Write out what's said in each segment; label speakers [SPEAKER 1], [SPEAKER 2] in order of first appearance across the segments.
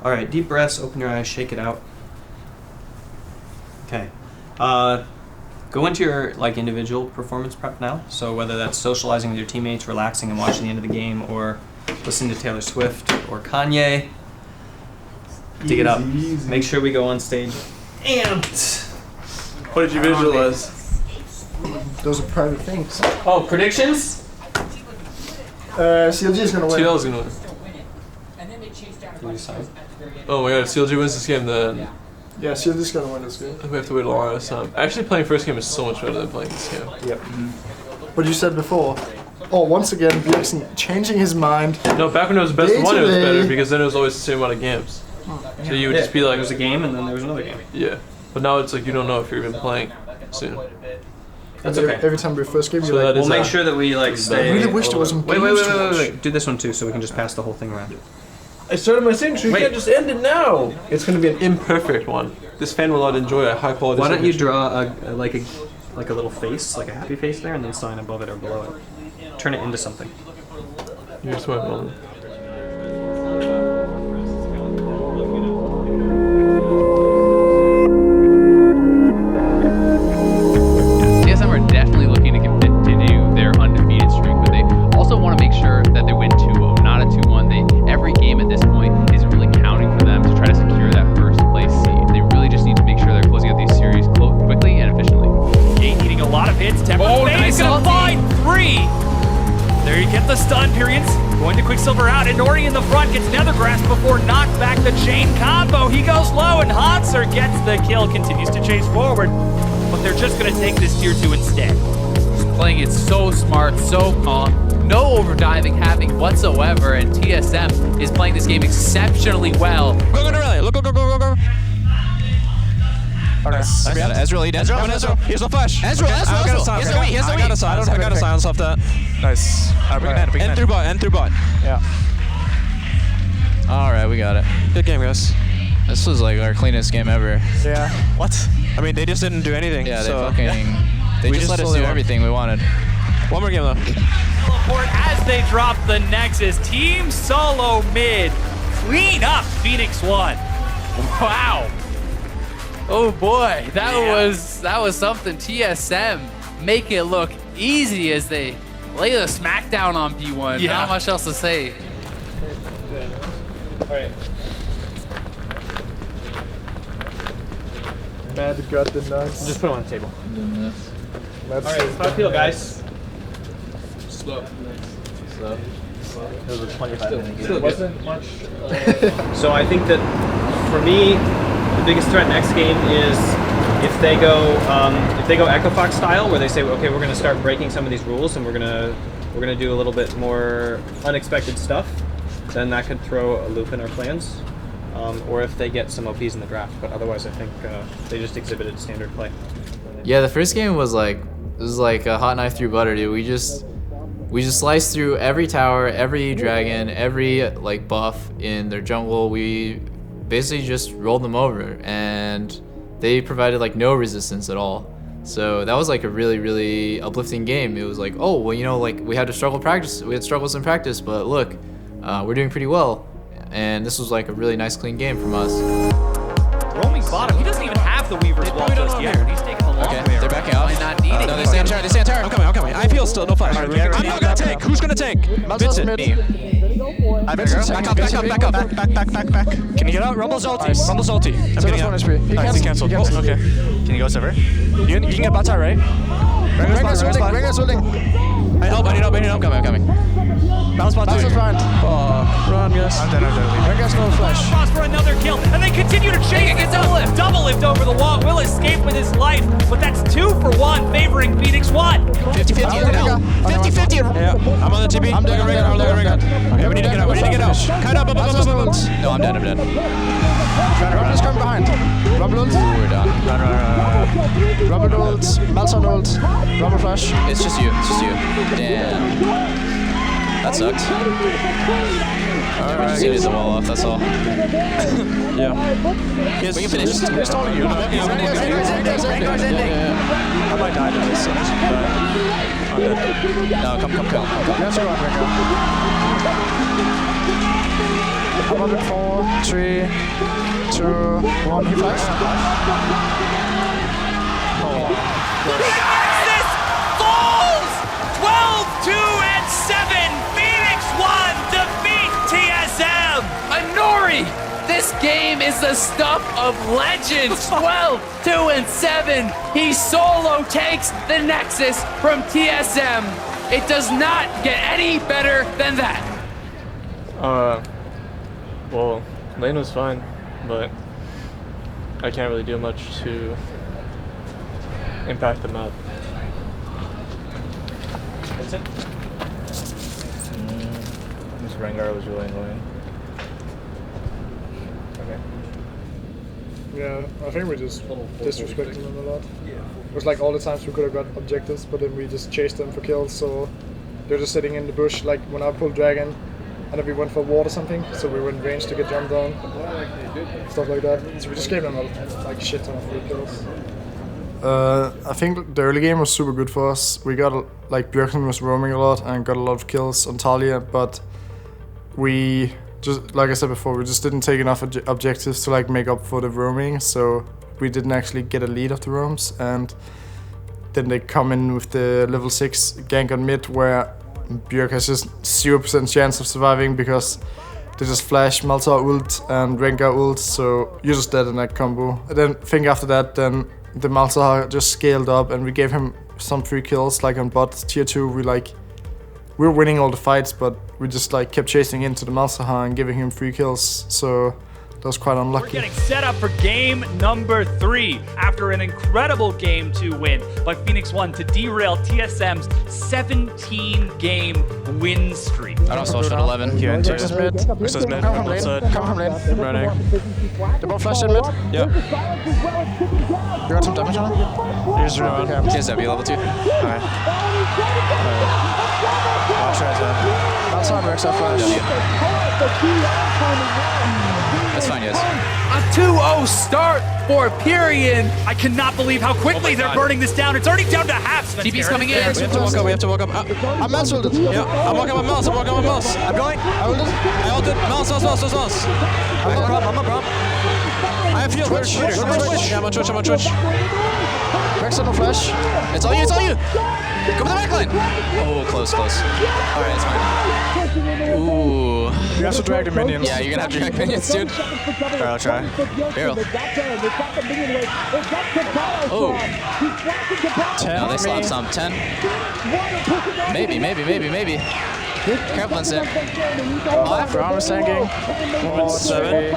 [SPEAKER 1] All right, deep breaths, open your eyes, shake it out. Okay. Go into your individual performance prep now. So whether that's socializing with your teammates, relaxing and watching the end of the game, or listening to Taylor Swift or Kanye. Dig it up.
[SPEAKER 2] Easy.
[SPEAKER 1] Make sure we go on stage amped.
[SPEAKER 2] What did you visualize?
[SPEAKER 3] Those are private things.
[SPEAKER 1] Oh, predictions?
[SPEAKER 3] CLG is gonna win.
[SPEAKER 2] TL is gonna win. Oh my god, if CLG wins this game, then
[SPEAKER 3] Yeah, CLG is gonna win this game.
[SPEAKER 2] we have to wait a long time. Actually, playing first game is so much better than playing this game.
[SPEAKER 3] Yep. What you said before. Oh, once again, BX changing his mind.
[SPEAKER 2] No, back when it was best of one, it was better because then it was always the same amount of games. So you would just be like,
[SPEAKER 1] there was a game and then there was another game.
[SPEAKER 2] yeah. But now it's like you don't know if you're even playing soon.
[SPEAKER 1] That's okay.
[SPEAKER 3] Every time we first game,
[SPEAKER 2] So
[SPEAKER 3] you're like,
[SPEAKER 2] that is
[SPEAKER 1] We'll make sure that we stay.
[SPEAKER 3] I really wish there was some
[SPEAKER 1] Wait. Do this one too, so we can just pass the whole thing around.
[SPEAKER 2] I started my signature. You
[SPEAKER 1] Wait.
[SPEAKER 2] can't just end it now. It's going to be an imperfect one. This fan will not enjoy a high quality.
[SPEAKER 1] Why don't you
[SPEAKER 2] signature.
[SPEAKER 1] draw a little face, like a happy face there, and then sign above it or below it. Turn it into something.
[SPEAKER 2] You're a smart woman.
[SPEAKER 4] TSM are definitely looking to continue their undefeated streak, but they also want to make sure that they win 2-0, not a 2-1. Every game at this point is really counting for them to try to secure that first place seed. They really just need to make sure they're closing out these series quickly and efficiently.
[SPEAKER 5] Gate eating a lot of hits. Temper's
[SPEAKER 4] nice
[SPEAKER 5] gonna
[SPEAKER 4] ulti.
[SPEAKER 5] find 3. There you get the stun periods. Going to Quicksilver out, and Nori in the front gets another grasp before knocked back the chain combo. He goes low, and Hanser gets the kill, continues to chase forward. But they're just gonna take this tier 2 instead.
[SPEAKER 4] Playing it so smart, so calm, no overdiving happening whatsoever, and TSM is playing this game exceptionally well.
[SPEAKER 6] Go to rally. Go.
[SPEAKER 4] Nice.
[SPEAKER 6] I got it. Ezreal, Ezreal. Here's no flash. Ezreal. I got a silence off that.
[SPEAKER 7] Nice. Alright,
[SPEAKER 6] End through bot.
[SPEAKER 7] Yeah.
[SPEAKER 6] Alright, we got it. Good game, guys.
[SPEAKER 4] This was like our cleanest game ever.
[SPEAKER 7] Yeah.
[SPEAKER 6] What? I mean, they just didn't do anything.
[SPEAKER 4] Yeah, they
[SPEAKER 6] so,
[SPEAKER 4] they
[SPEAKER 6] We
[SPEAKER 4] just
[SPEAKER 6] just
[SPEAKER 4] let us
[SPEAKER 6] slowly
[SPEAKER 4] do
[SPEAKER 6] won.
[SPEAKER 4] everything we wanted.
[SPEAKER 6] One more game, though.
[SPEAKER 5] Teleport as they drop the Nexus. Team Solo mid. Clean up Phoenix 1. Wow.
[SPEAKER 4] Oh boy, that was something. TSM make it look easy as they lay the smackdown on P1.
[SPEAKER 5] Yeah.
[SPEAKER 4] Not much else to say.
[SPEAKER 1] Alright.
[SPEAKER 3] Mad got the nuts.
[SPEAKER 1] Just put them on the table.
[SPEAKER 3] That's
[SPEAKER 1] Alright, how do I feel, guys?
[SPEAKER 2] Slow.
[SPEAKER 1] It was a 25-minute game.
[SPEAKER 2] Still
[SPEAKER 1] Wasn't much. So I think that for me, the biggest threat next game is if they go Echo Fox style, where they say, okay, we're going to start breaking some of these rules and we're gonna do a little bit more unexpected stuff. Then that could throw a loop in our plans. Or if they get some OPs in the draft, but otherwise I think they just exhibited standard play.
[SPEAKER 8] Yeah, the first game was like a hot knife through butter, dude. We just sliced through every tower, every dragon, every buff in their jungle. We basically just rolled them over, and they provided no resistance at all. So that was a really, really uplifting game. It was oh well, we had to struggle practice. We had struggles in practice, but look, we're doing pretty well. And this was a really nice, clean game from us.
[SPEAKER 5] Roaming bottom. He doesn't even have the Weaver's Wall just yet. He's taking the long way
[SPEAKER 6] They're
[SPEAKER 5] around.
[SPEAKER 6] backing out.
[SPEAKER 4] Might not need it.
[SPEAKER 6] No, they stay on tower. I'm coming. I feel still, no flash. I'm not gonna tank. Who's gonna tank? Vincent. Back up. Can you get out? Rumble's ulti. Rumble's ulti. I'm getting out. Nice, he canceled. Oh, okay. Can you go Silver? You can get bot tower, right? Rengar's holding. I need help. I'm coming. Bounce bot tower. Oh, run, yes. I'm dead. Rengar's no flash.
[SPEAKER 5] Cross for another kill, and they continue to chase it. Double lift over the wall. Will escape with his life, but that's 2 for 1, favoring Phoenix 1.
[SPEAKER 6] 50-50. 50-50. Yeah, I'm on the TP. I'm doing a Rengar. Okay, we need to get out. Cut up. No, I'm dead. Rumble is coming behind. Rumble ult. We're done. Run. Rumble ult. Malson ult. Rumble flash.
[SPEAKER 4] It's just you. Damn. That sucked. We just needed the wall off, that's all.
[SPEAKER 6] Yeah.
[SPEAKER 4] We can finish.
[SPEAKER 6] He's telling you. Rengar's ending. I might die to this, but I'm dead.
[SPEAKER 4] No, come.
[SPEAKER 6] Let's go on, Rengar.
[SPEAKER 3] I'm up in 4, 3, 2, 1. He flies.
[SPEAKER 5] This falls! 12, 2, and 7. Phoenix 1 defeat TSM.
[SPEAKER 4] Anori! This game is the stuff of legends. 12, 2, and 7. He solo takes the Nexus from TSM. It does not get any better than that.
[SPEAKER 2] Well, lane was fine, but I can't really do much to impact the map.
[SPEAKER 1] That's it.
[SPEAKER 6] This Rengar was really annoying.
[SPEAKER 1] Okay.
[SPEAKER 3] Yeah, I think we just disrespected them a lot. It was like all the times we could have got objectives, but then we just chased them for kills, so they're just sitting in the bush, like when I pulled Dragon, and then we went for ward or something, so we were in range to get jumped on, stuff like that. So we just gave them like shit ton of free kills. I think the early game was super good for us. We got, like, Björkman was roaming a lot and got a lot of kills on Talia, but we just, like I said before, we just didn't take enough objectives to like make up for the roaming, so we didn't actually get a lead of the roams, and then they come in with the level 6 gank on mid where Björk has just 0% chance of surviving because they just flash Malta ult and Rengar ult, so you're just dead in that combo. And then I think after that, then the Malta just scaled up and we gave him some free kills, like on bot tier 2. We were winning all the fights, but we just like kept chasing into the Malzahar and giving him free kills, so that was quite unlucky.
[SPEAKER 5] We're getting set up for game number 3 after an incredible game 2 win by Phoenix 1 to derail TSM's 17-game win streak.
[SPEAKER 6] I don't social at 11.
[SPEAKER 2] Yeah,
[SPEAKER 3] Rex is mid.
[SPEAKER 6] Rex is mid.
[SPEAKER 3] Come from
[SPEAKER 6] Right
[SPEAKER 3] lane.
[SPEAKER 6] side.
[SPEAKER 3] Come from lane.
[SPEAKER 2] Running.
[SPEAKER 3] They both flashed in mid.
[SPEAKER 6] Yeah.
[SPEAKER 3] You got some damage on him?
[SPEAKER 6] Here's the run.
[SPEAKER 3] Okay.
[SPEAKER 6] TSW level 2. Alright. I'll try to.
[SPEAKER 3] That's on Rex, I'll flash.
[SPEAKER 6] That's fine, yes.
[SPEAKER 4] A 2-0 start for Pyrian.
[SPEAKER 5] I cannot believe how quickly they're burning this down. It's already down to half.
[SPEAKER 4] TP's coming in.
[SPEAKER 6] We have to walk up. We have to walk up.
[SPEAKER 3] I'm mass ulted.
[SPEAKER 6] Yeah, I'm walking with mouse. I'm walking with mouse. I'm going.
[SPEAKER 3] I ulted.
[SPEAKER 6] I ulted. Mouse. I'm a prop. I have heal. Twitch. Yeah, I'm on Twitch.
[SPEAKER 3] Rex had no flash.
[SPEAKER 6] It's all you. Come to the back line. Oh, close. Alright, it's fine. Ooh.
[SPEAKER 3] You have to drag the minions.
[SPEAKER 6] Yeah, you're gonna have to drag minions, dude. Alright, I'll try. Barrel. Oh.
[SPEAKER 3] 10.
[SPEAKER 6] No, they slapped some. 10. Maybe. Careful, Vincent. 5.
[SPEAKER 3] Brown is tanking.
[SPEAKER 2] 7.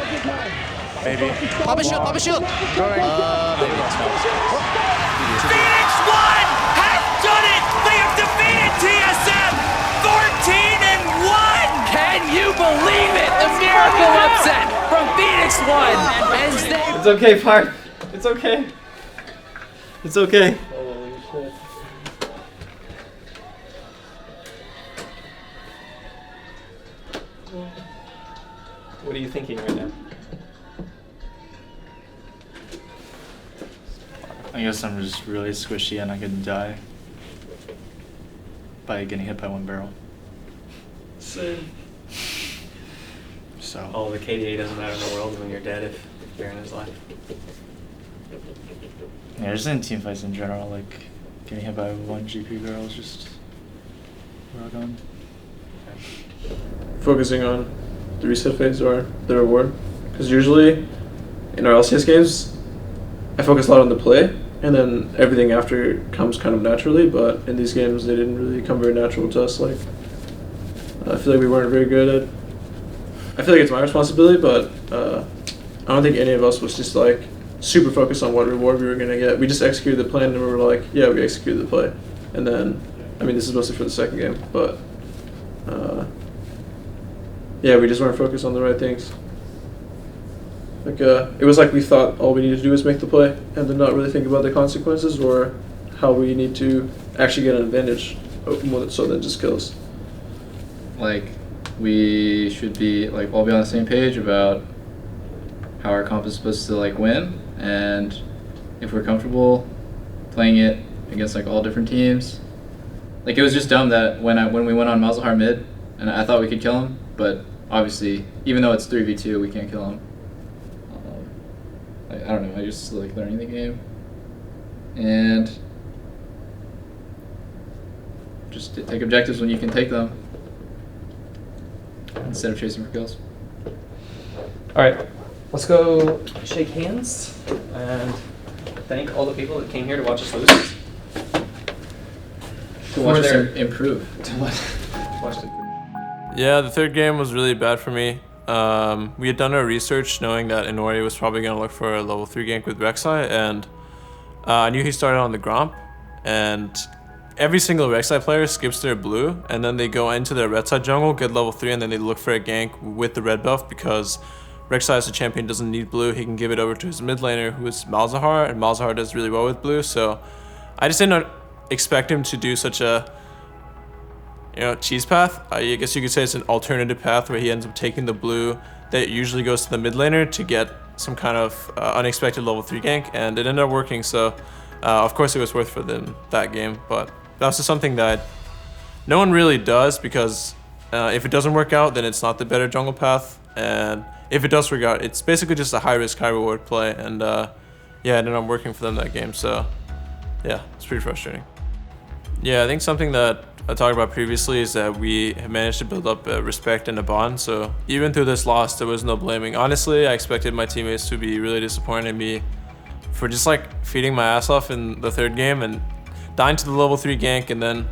[SPEAKER 2] Maybe.
[SPEAKER 6] Pop a shield.
[SPEAKER 3] Going.
[SPEAKER 6] Maybe it's not.
[SPEAKER 5] Phoenix 1 has done it. They have defeated TSM 14-1.
[SPEAKER 4] Can you believe it? The miracle upset from Phoenix 1. And
[SPEAKER 1] It's okay, Park. It's okay. It's okay. What are you thinking right now?
[SPEAKER 7] I guess I'm just really squishy and I could die by getting hit by one barrel.
[SPEAKER 1] Same.
[SPEAKER 7] So.
[SPEAKER 1] Oh, the KDA doesn't matter in the world when you're dead if Baron is alive.
[SPEAKER 7] Yeah, just in teamfights in general, like getting hit by one GP barrel is just rock on.
[SPEAKER 2] Focusing on the reset phase or the reward, because usually in our LCS games I focus a lot on the play and then everything after comes kind of naturally, but in these games they didn't really come very natural to us. Like I feel like we weren't very good at, I feel like it's my responsibility, but I don't think any of us was just like super focused on what reward we were going to get. We just executed the plan and we were like, yeah, we executed the play. And then, I mean, this is mostly for the second game, but yeah, we just weren't focused on the right things. Like it was like we thought all we needed to do was make the play and then not really think about the consequences or how we need to actually get an advantage more so than just kills.
[SPEAKER 8] Like, we should be like all be on the same page about how our comp is supposed to like win, and if we're comfortable playing it against like all different teams. Like, it was just dumb that when we went on Malzahar mid and I thought we could kill him, but obviously, even though it's 3v2, we can't kill him. I don't know. I just like learning the game, and just take objectives when you can take them instead of chasing for kills.
[SPEAKER 1] All right, let's go shake hands and thank all the people that came here to watch us lose. To watch us improve. To watch them.
[SPEAKER 9] Yeah, the third game was really bad for me. We had done our research knowing that Inori was probably going to look for a level 3 gank with Rek'Sai, and I knew he started on the Gromp, and every single Rek'Sai player skips their blue, and then they go into their red side jungle, get level 3, and then they look for a gank with the red buff because Rek'Sai as a champion doesn't need blue. He can give it over to his mid laner, who is Malzahar, and Malzahar does really well with blue, so I just didn't expect him to do such a cheese path. I guess you could say it's an alternative path where he ends up taking the blue that usually goes to the mid laner to get some kind of unexpected level 3 gank, and it ended up working, so of course it was worth for them that game, but that was just something that no one really does, because if it doesn't work out, then it's not the better jungle path, and if it does work out, it's basically just a high risk, high reward play, and yeah, it ended up working for them that game, so yeah, it's pretty frustrating. Yeah, I think something that I talked about previously is that we have managed to build up a respect and a bond, so even through this loss, there was no blaming. Honestly, I expected my teammates to be really disappointed in me for just like feeding my ass off in the third game and dying to the level 3 gank, and then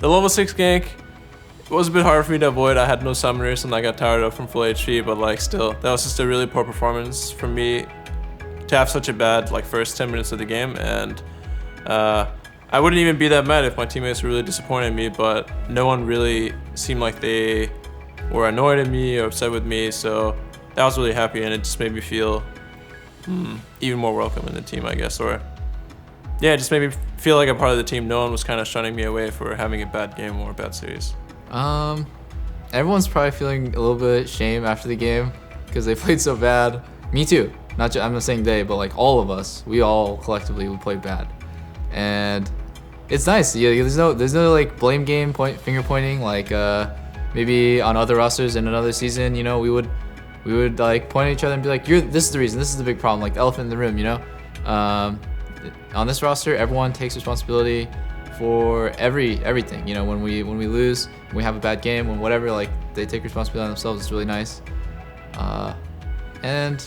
[SPEAKER 9] the level 6 gank, it was a bit hard for me to avoid. I had no summoners and I got tired up from full HP, but like still, that was just a really poor performance for me to have such a bad like first 10 minutes of the game, and I wouldn't even be that mad if my teammates were really disappointed in me, but no one really seemed like they were annoyed at me or upset with me, so that was really happy, and it just made me feel even more welcome in the team, I guess, or yeah, it just made me feel like a part of the team. No one was kind of shunning me away for having a bad game or a bad series.
[SPEAKER 8] Everyone's probably feeling a little bit shame after the game because they played so bad. Me too. I'm not saying they, but like all of us, we all collectively we played bad. And it's nice. Yeah, there's no like blame game, finger pointing like maybe on other rosters in another season. We would like point at each other and be like, this is the reason. This is the big problem. Like the elephant in the room. On this roster, everyone takes responsibility for everything. When we lose, when we have a bad game, when whatever, like they take responsibility on themselves. It's really nice. And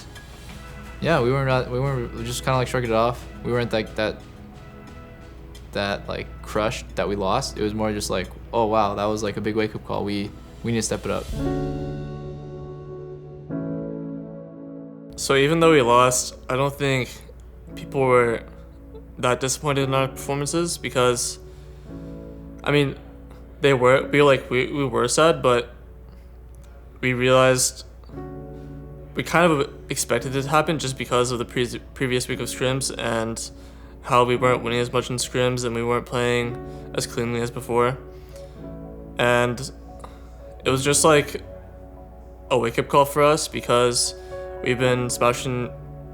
[SPEAKER 8] yeah, we weren't just kind of like shrugging it off. We weren't like that like crushed that we lost. It was more just like, oh wow, that was like a big wake up call. We need to step it up.
[SPEAKER 6] So even though we lost, I don't think people were that disappointed in our performances, because I mean we were sad, but we realized we kind of expected it to happen just because of the previous week of scrims and how we weren't winning as much in scrims and we weren't playing as cleanly as before. And it was just like a wake-up call for us, because we've been smashing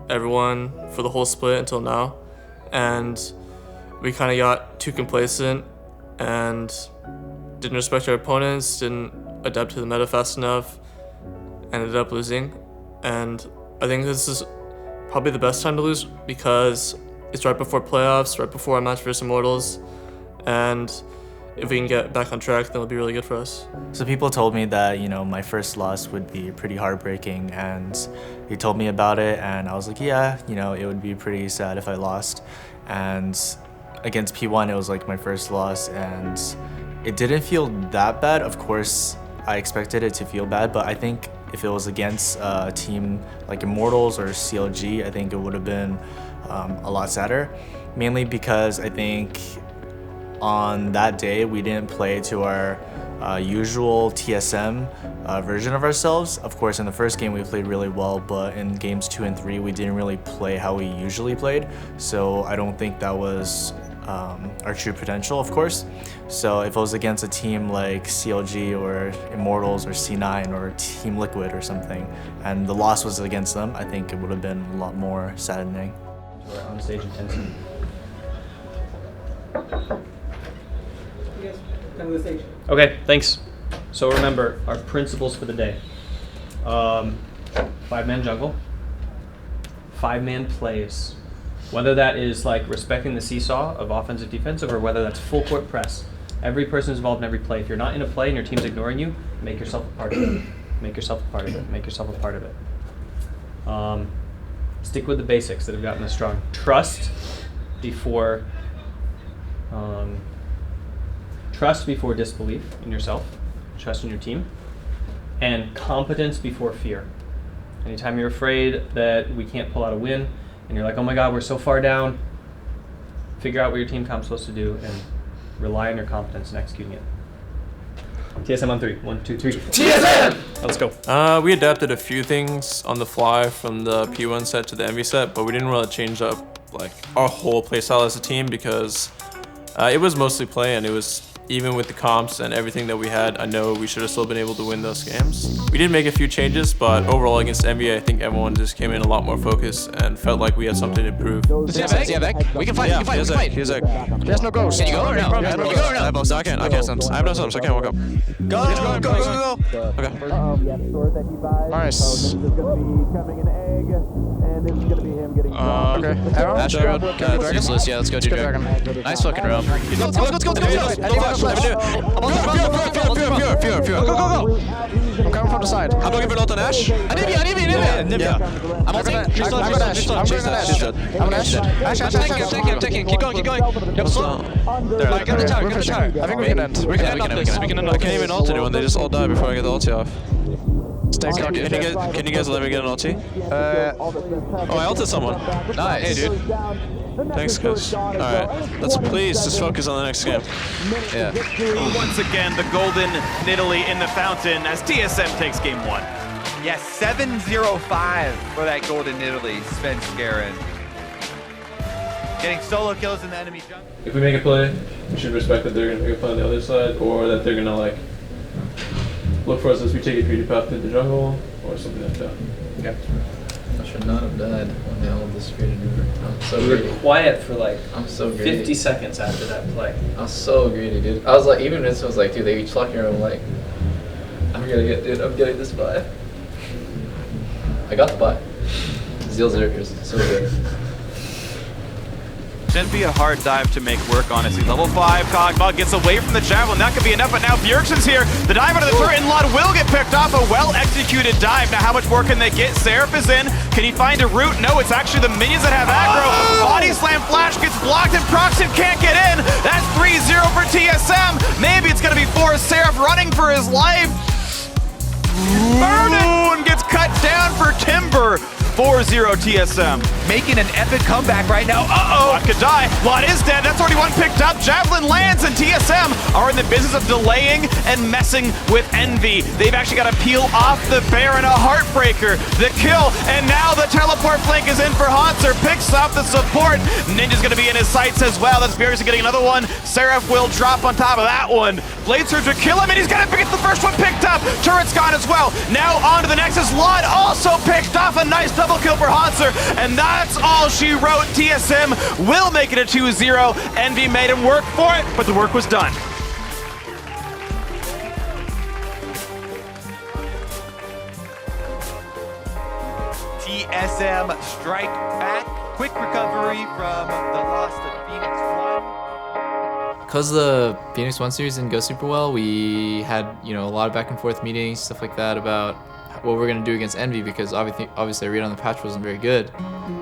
[SPEAKER 6] everyone for the whole split until now, and we kind of got too complacent and didn't respect our opponents, didn't adapt to the meta fast enough, and ended up losing. And I think this is probably the best time to lose, because it's right before playoffs, right before our match versus Immortals, and if we can get back on track, then it'll be really good for us.
[SPEAKER 7] So people told me that, my first loss would be pretty heartbreaking, and they told me about it, and I was like, yeah, it would be pretty sad if I lost. And against P1, it was like my first loss, and it didn't feel that bad. Of course, I expected it to feel bad, but I think if it was against a team like Immortals or CLG, I think it would have been a lot sadder, mainly because I think on that day we didn't play to our usual TSM version of ourselves. Of course, in the first game we played really well, but in games 2 and 3 we didn't really play how we usually played, so I don't think that was our true potential, of course. So if it was against a team like CLG or Immortals or C9 or Team Liquid or something, and the loss was against them, I think it would have been a lot more saddening.
[SPEAKER 1] We're on stage in 10 seconds. Okay, thanks. So remember, our principles for the day. 5-man jungle, 5-man plays. Whether that is like respecting the seesaw of offensive defensive or whether that's full court press. Every person is involved in every play. If you're not in a play and your team's ignoring you, make yourself a part of it. Make yourself a part of it. Make yourself a part of it. Stick with the basics that have gotten us strong. Trust before disbelief in yourself. Trust in your team. And competence before fear. Anytime you're afraid that we can't pull out a win, and you're like, oh my God, we're so far down, figure out what your team comp's supposed to do and rely on your competence in executing it. TSM on 3. 1, 2, 3. TSM! Let's go.
[SPEAKER 9] We adapted a few things on the fly from the P1 set to the MV set, but we didn't really change up like our whole playstyle as a team because it was mostly play, and it was even with the comps and everything that we had, I know we should have still been able to win those games. We did make a few changes, but overall against NBA, I think everyone just came in a lot more focused and felt like we had something to prove.
[SPEAKER 6] Does he have egg? We can fight, we can fight.
[SPEAKER 9] He has egg.
[SPEAKER 6] He has no ghost. Can you go or no?
[SPEAKER 9] I have no ghost. I have no stunts. I have no stunts. I can't walk up. Go. Okay.
[SPEAKER 6] Nice. Okay. Arrow?
[SPEAKER 8] Ash Arrow, that's useless. Yeah, let's go do Dragon. Nice fucking roam.
[SPEAKER 6] Let's go. Pure. Go. I'm coming from the side.
[SPEAKER 9] I'm looking for Ult on Ash.
[SPEAKER 6] Anivia.
[SPEAKER 8] I'm ulting.
[SPEAKER 6] I'm going Ash. I'm Ash.
[SPEAKER 9] I'm taking. Keep going. Yep, slow. There, get the tower.
[SPEAKER 6] I think we can end. We can end.
[SPEAKER 9] I can't even ult anyone. They just all die before I get the ulti off.
[SPEAKER 6] Stay cocky.
[SPEAKER 9] Can you guys let me get an ulti? Oh, I ulted someone.
[SPEAKER 8] Nice.
[SPEAKER 9] Hey, dude. Thanks, guys. Alright, let's please just focus on the next game.
[SPEAKER 8] Yeah.
[SPEAKER 10] Once again, the golden Nidalee in the fountain as TSM takes game 1.
[SPEAKER 11] Yes, 7-0-5 for that golden Nidalee, Sven Skarin. Getting solo kills in the enemy jungle.
[SPEAKER 2] If we make a play, we should respect that they're going to make a play on the other side, or that they're going to like look for us as we take a greedy path through the jungle, or something like that.
[SPEAKER 1] Okay.
[SPEAKER 8] I should not have died when they all disappeared in Uber. I'm so
[SPEAKER 1] We
[SPEAKER 8] greedy.
[SPEAKER 1] were quiet for like
[SPEAKER 8] I'm so greedy.
[SPEAKER 1] 50 seconds after that play.
[SPEAKER 8] I was so greedy, dude. I was like, even Vince was like, dude, they each lock here. I'm like, I'm getting this buy. I got the buy. Zeal Zerkers, so good.
[SPEAKER 10] Shouldn't be a hard dive to make work, honestly. Level 5, Cogbug gets away from the javelin. That could be enough, but now Bjergsen's here. The dive under the turret, and Lod will get picked off. A well-executed dive. Now, how much more can they get? Seraph is in. Can he find a route? No, it's actually the minions that have aggro. Body slam flash gets blocked, and Proxen can't get in. That's 3-0 for TSM. Maybe it's going to be Forrest Seraph running for his life. Vernon gets cut down for Timber. 4-0 TSM.
[SPEAKER 11] Making an epic comeback right now.
[SPEAKER 10] Lot could die. Lot is dead. That's already one picked up. Javelin lands, and TSM are in the business of delaying and messing with Envy. They've actually got to peel off the Baron, a heartbreaker. The kill, and now the teleport flank is in for Hanser. Picks up the support. Ninja's going to be in his sights as well. That's Bjergsen getting another one. Seraph will drop on top of that one. Blade Surge will kill him, and he's going to get the first one picked up. Turret's gone as well. Now on to the next is Lot, also picked off. A nice double kill for Hanser, and that's all she wrote. TSM will make it a 2-0. Envy made him work for it, but the work was done.
[SPEAKER 11] TSM strike back. Quick recovery from the loss of Phoenix 1.
[SPEAKER 8] Because the Phoenix 1 series didn't go super well, we had, a lot of back and forth meetings, stuff like that about what we're going to do against Envy, because obviously our read on the patch wasn't very good.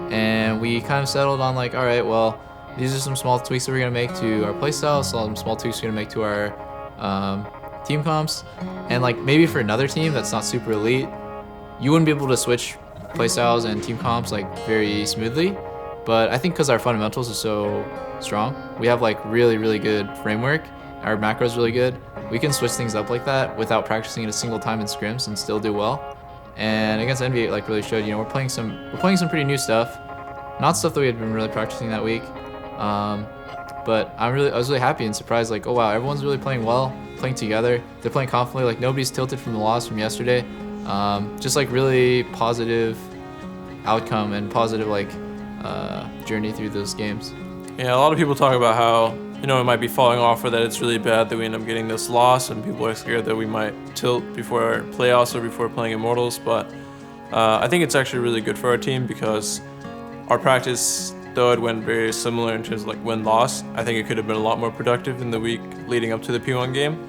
[SPEAKER 8] And we kind of settled on like, all right, well, these are some small tweaks that we're going to make to our playstyle, some small tweaks we're going to make to our team comps. And like maybe for another team that's not super elite, you wouldn't be able to switch playstyles and team comps like very smoothly. But I think because our fundamentals are so strong, we have like really good framework, our macro is really good, we can switch things up like that without practicing it a single time in scrims and still do well. And against NBA, like really showed, we're playing some pretty new stuff, not stuff that we had been really practicing that week. But I was really happy and surprised, like, oh wow, everyone's really playing well, playing together. They're playing confidently, like nobody's tilted from the loss from yesterday. Just like really positive outcome and positive like journey through those games.
[SPEAKER 9] Yeah, a lot of people talk about how you know, it might be falling off or that it's really bad that we end up getting this loss and people are scared that we might tilt before playoffs or before playing Immortals. But I think it's actually really good for our team because our practice, though it went very similar in terms of like win-loss, I think it could have been a lot more productive in the week leading up to the P1 game.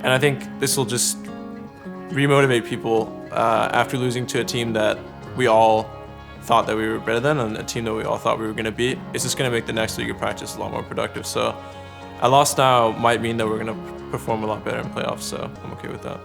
[SPEAKER 9] And I think this will just remotivate people after losing to a team that we all thought that we were better than and a team that we all thought we were going to beat. It's just going to make the next week of practice a lot more productive. So a loss now might mean that we're going to perform a lot better in playoffs, so I'm okay with that.